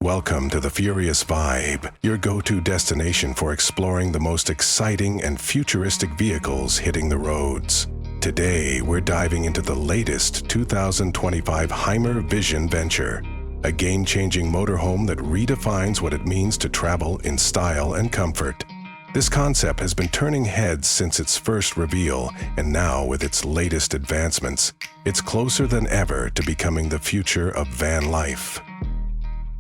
Welcome to the Furious Vibe, your go-to destination for exploring the most exciting and futuristic vehicles hitting the roads. Today, we're diving into the latest 2025 Hymer VisionVenture, a game-changing motorhome that redefines what it means to travel in style and comfort. This concept has been turning heads since its first reveal, and now with its latest advancements, it's closer than ever to becoming the future of van life.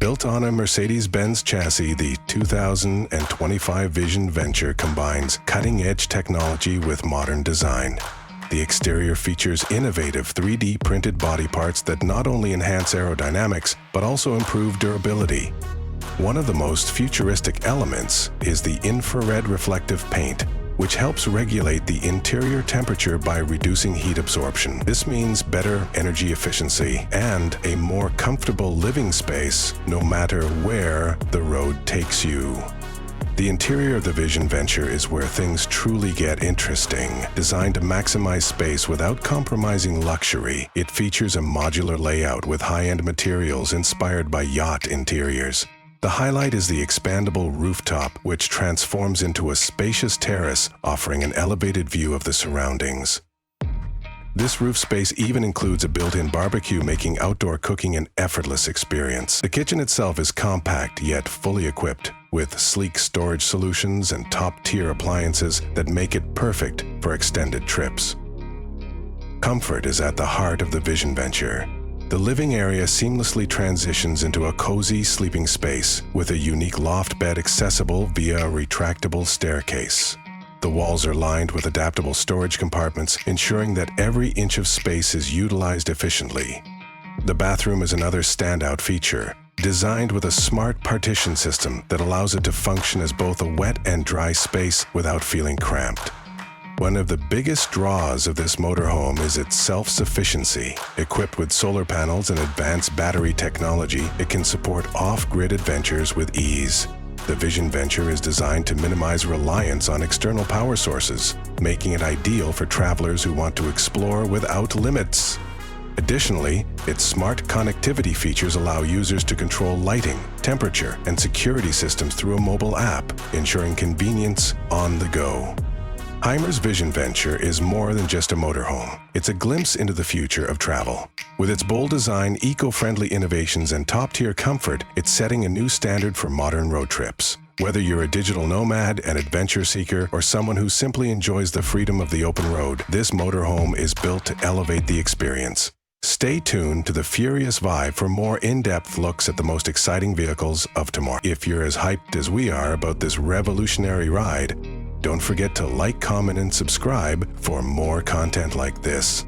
Built on a Mercedes-Benz chassis, the 2025 VisionVenture combines cutting-edge technology with modern design. The exterior features innovative 3D printed body parts that not only enhance aerodynamics, but also improve durability. One of the most futuristic elements is the infrared reflective paint, which helps regulate the interior temperature by reducing heat absorption. This means better energy efficiency and a more comfortable living space no matter where the road takes you. The interior of the VisionVenture is where things truly get interesting. Designed to maximize space without compromising luxury, it features a modular layout with high-end materials inspired by yacht interiors. The highlight is the expandable rooftop, which transforms into a spacious terrace, offering an elevated view of the surroundings. This roof space even includes a built-in barbecue, making outdoor cooking an effortless experience. The kitchen itself is compact yet fully equipped, with sleek storage solutions and top-tier appliances that make it perfect for extended trips. Comfort is at the heart of the VisionVenture. The living area seamlessly transitions into a cozy sleeping space with a unique loft bed accessible via a retractable staircase. The walls are lined with adaptable storage compartments, ensuring that every inch of space is utilized efficiently. The bathroom is another standout feature, designed with a smart partition system that allows it to function as both a wet and dry space without feeling cramped. One of the biggest draws of this motorhome is its self-sufficiency. Equipped with solar panels and advanced battery technology, it can support off-grid adventures with ease. The VisionVenture is designed to minimize reliance on external power sources, making it ideal for travelers who want to explore without limits. Additionally, its smart connectivity features allow users to control lighting, temperature, and security systems through a mobile app, ensuring convenience on the go. Hymer's VisionVenture is more than just a motorhome. It's a glimpse into the future of travel. With its bold design, eco-friendly innovations, and top-tier comfort, it's setting a new standard for modern road trips. Whether you're a digital nomad, an adventure seeker, or someone who simply enjoys the freedom of the open road, this motorhome is built to elevate the experience. Stay tuned to the Furious Vibe for more in-depth looks at the most exciting vehicles of tomorrow. If you're as hyped as we are about this revolutionary ride, don't forget to like, comment, and subscribe for more content like this.